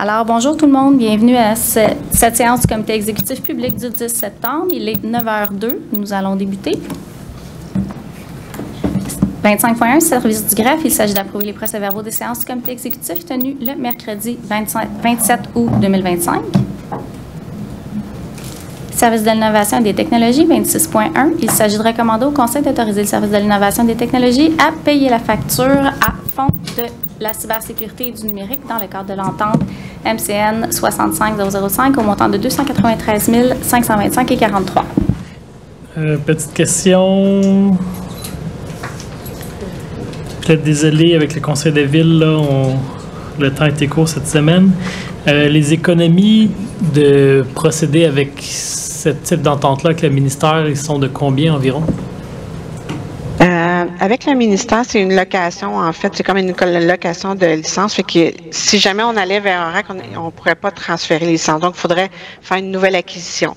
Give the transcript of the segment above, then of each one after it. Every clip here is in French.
Alors, bonjour tout le monde. Bienvenue à cette séance du comité exécutif public du 10 septembre. Il est 9h02. Nous allons débuter. 25.1, service du greffe. Il s'agit d'approuver les procès-verbaux des séances du comité exécutif tenues le mercredi 27 août 2025. Service de l'innovation et des technologies, 26.1. Il s'agit de recommander au Conseil d'autoriser le service de l'innovation et des technologies à payer la facture à fond de la cybersécurité et du numérique dans le cadre de l'entente MCN 65005 au montant de 293 525,43. Petite question. Peut-être désolé, avec le Conseil de ville, là, le temps était court cette semaine. Les économies de procéder avec ce type d'entente-là avec le ministère, ils sont de combien environ? Avec le ministère, c'est une location, en fait, c'est comme une location de licence, fait que si jamais on allait vers un RAC, on ne pourrait pas transférer les licences, donc il faudrait faire une nouvelle acquisition.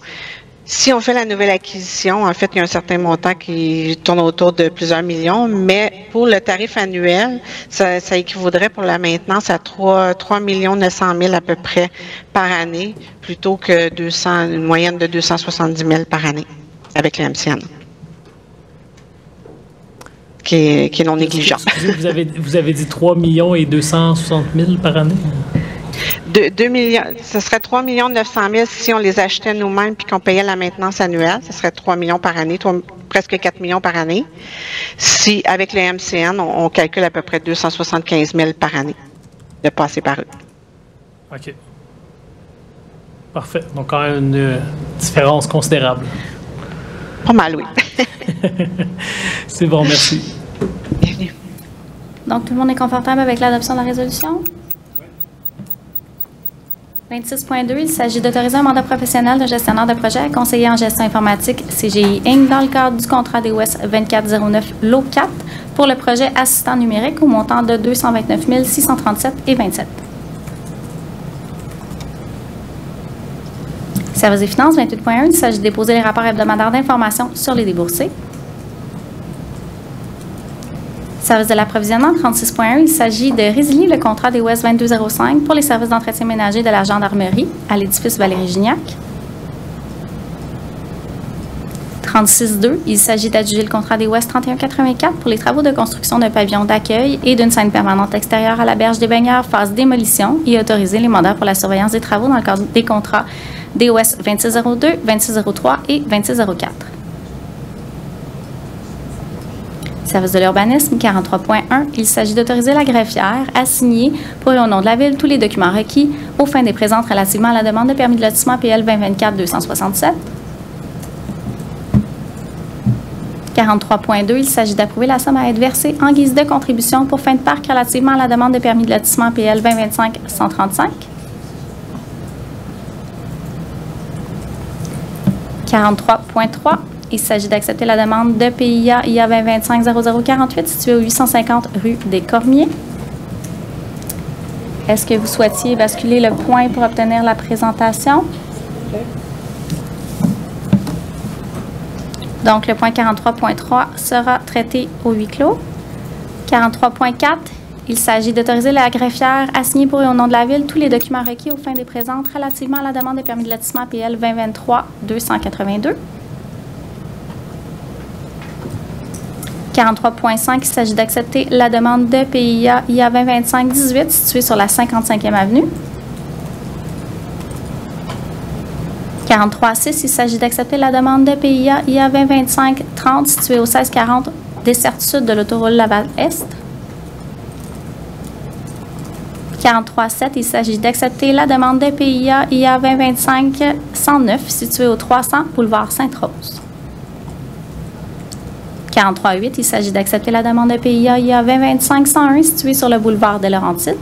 Si on fait la nouvelle acquisition, en fait, il y a un certain montant qui tourne autour de plusieurs millions, mais pour le tarif annuel, ça équivaudrait pour la maintenance à 3 900 000 à peu près par année, plutôt que une moyenne de 270 000 par année avec le MCN. Qui est non négligeable. Vous avez dit 3 millions et 260 000 par année? 2 millions, ce serait 3 900 000 si on les achetait nous-mêmes puis qu'on payait la maintenance annuelle. Ce serait 3 millions par année, presque 4 millions par année. Si, avec le MCN, on calcule à peu près 275 000 par année de passer par eux. OK. Parfait. Donc, quand même une différence considérable. Pas mal, oui. C'est bon, merci. Bienvenue. Donc, tout le monde est confortable avec l'adoption de la résolution? 26.2, il s'agit d'autoriser un mandat professionnel de gestionnaire de projet à conseiller en gestion informatique CGI Inc. dans le cadre du contrat des Ouest 2409 Lot 4 pour le projet assistant numérique au montant de 229 637,27. Service des finances, 28.1, il s'agit de déposer les rapports hebdomadaires d'information sur les déboursés. Service de l'approvisionnement, 36.1, il s'agit de résilier le contrat des Ouest 2205 pour les services d'entretien ménager de la gendarmerie à l'édifice Valéry-Gignac. 36.2, il s'agit d'adjuger le contrat des Ouest 3184 pour les travaux de construction d'un pavillon d'accueil et d'une scène permanente extérieure à la berge des baigneurs phase démolition et autoriser les mandats pour la surveillance des travaux dans le cadre des contrats des Ouest 2602, 2603 et 2604. Service de l'urbanisme, 43.1, il s'agit d'autoriser la greffière à signer pour et au nom de la Ville tous les documents requis aux fins des présentes relativement à la demande de permis de lotissement PL 2024-267. 43.2, il s'agit d'approuver la somme à être versée en guise de contribution pour fin de parc relativement à la demande de permis de lotissement PL 2025-135. 43.3, il s'agit d'accepter la demande de PIA IA 2025-0048 située au 850 rue des Cormiers. Est-ce que vous souhaitiez basculer le point pour obtenir la présentation? Donc, le point 43.3 sera traité au huis clos. 43.4, il s'agit d'autoriser la greffière à signer pour et au nom de la Ville tous les documents requis aux fins des présentes relativement à la demande de permis de lotissement PL 2023-282. 43.5, il s'agit d'accepter la demande de PIA IA 2025-18 située sur la 55e avenue. 43.6, il s'agit d'accepter la demande de PIA IA 2025-30 située au 1640 desserte sud de l'autoroute Laval-Est. 43.7, il s'agit d'accepter la demande de PIA IA 2025-109 située au 300 boulevard Sainte-Rose. 43.8, il s'agit d'accepter la demande de PIA IA 2025-101 située sur le boulevard des Laurentides.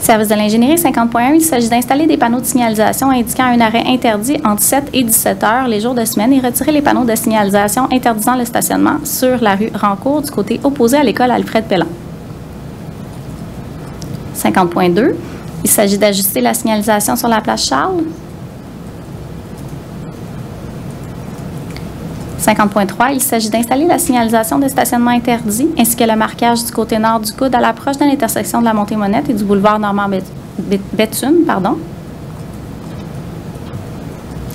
Service de l'ingénierie, 50.1, il s'agit d'installer des panneaux de signalisation indiquant un arrêt interdit entre 7 et 17 heures les jours de semaine et retirer les panneaux de signalisation interdisant le stationnement sur la rue Rancourt du côté opposé à l'école Alfred Pellan. 50.2, il s'agit d'ajuster la signalisation sur la place Charles. 50.3, il s'agit d'installer la signalisation de stationnement interdit ainsi que le marquage du côté nord du coude à l'approche de l'intersection de la Montée-Monette et du boulevard Normand-Béthune.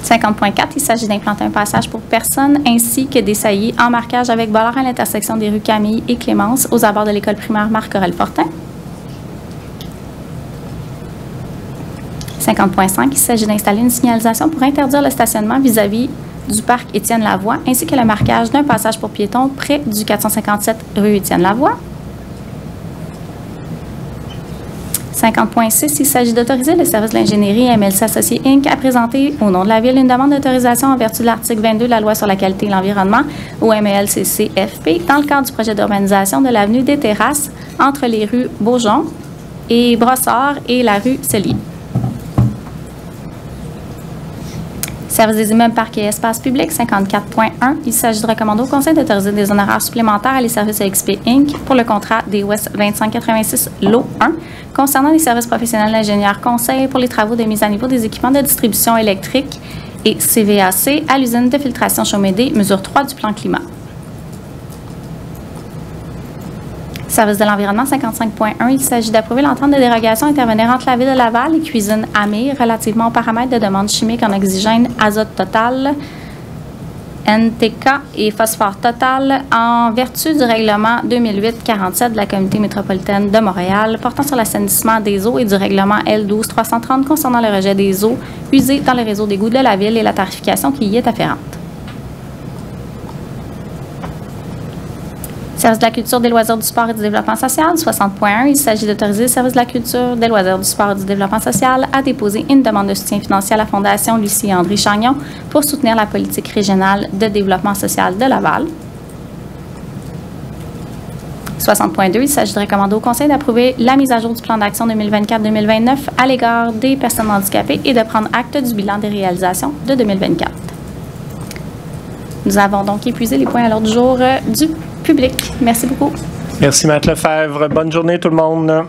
50.4, il s'agit d'implanter un passage pour personnes ainsi que des saillies en marquage avec bollards à l'intersection des rues Camille et Clémence aux abords de l'école primaire Marc-Aurèle-Fortin. 50.5, il s'agit d'installer une signalisation pour interdire le stationnement vis-à-vis du parc Étienne-Lavoie ainsi que le marquage d'un passage pour piétons près du 457 rue Étienne-Lavoie. 50.6, il s'agit d'autoriser le service de l'ingénierie MLC Associés Inc. à présenter au nom de la Ville une demande d'autorisation en vertu de l'article 22 de la Loi sur la qualité et l'environnement au MLCC-FP dans le cadre du projet d'urbanisation de l'avenue des Terrasses entre les rues Beaujon et Brossard et la rue Cellier. Service des immeubles, parcs et espaces publics, 54.1. Il s'agit de recommander au Conseil d'autoriser des honoraires supplémentaires à les services EXP Inc. pour le contrat des Ouest 2586 Lot 1 concernant les services professionnels d'ingénieurs conseils pour les travaux de mise à niveau des équipements de distribution électrique et CVAC à l'usine de filtration Chaumédé, mesure 3 du plan climat. Service de l'environnement, 55.1. Il s'agit d'approuver l'entente de dérogation intervenir entre la Ville de Laval et Cuisine Amir relativement aux paramètres de demande chimique en oxygène, azote total, NTK et phosphore total en vertu du règlement 2008-47 de la Communauté métropolitaine de Montréal portant sur l'assainissement des eaux et du règlement L12-330 concernant le rejet des eaux usées dans le réseau d'égouts de la Ville et la tarification qui y est afférente. Service de la culture, des loisirs, du sport et du développement social, 60.1. Il s'agit d'autoriser le service de la culture, des loisirs, du sport et du développement social à déposer une demande de soutien financier à la Fondation Lucie et André Chagnon pour soutenir la politique régionale de développement social de Laval. 60.2. Il s'agit de recommander au Conseil d'approuver la mise à jour du plan d'action 2024-2029 à l'égard des personnes handicapées et de prendre acte du bilan des réalisations de 2024. Nous avons donc épuisé les points à l'ordre du jour du public. Merci beaucoup. Merci, Maître Lefebvre. Bonne journée, tout le monde.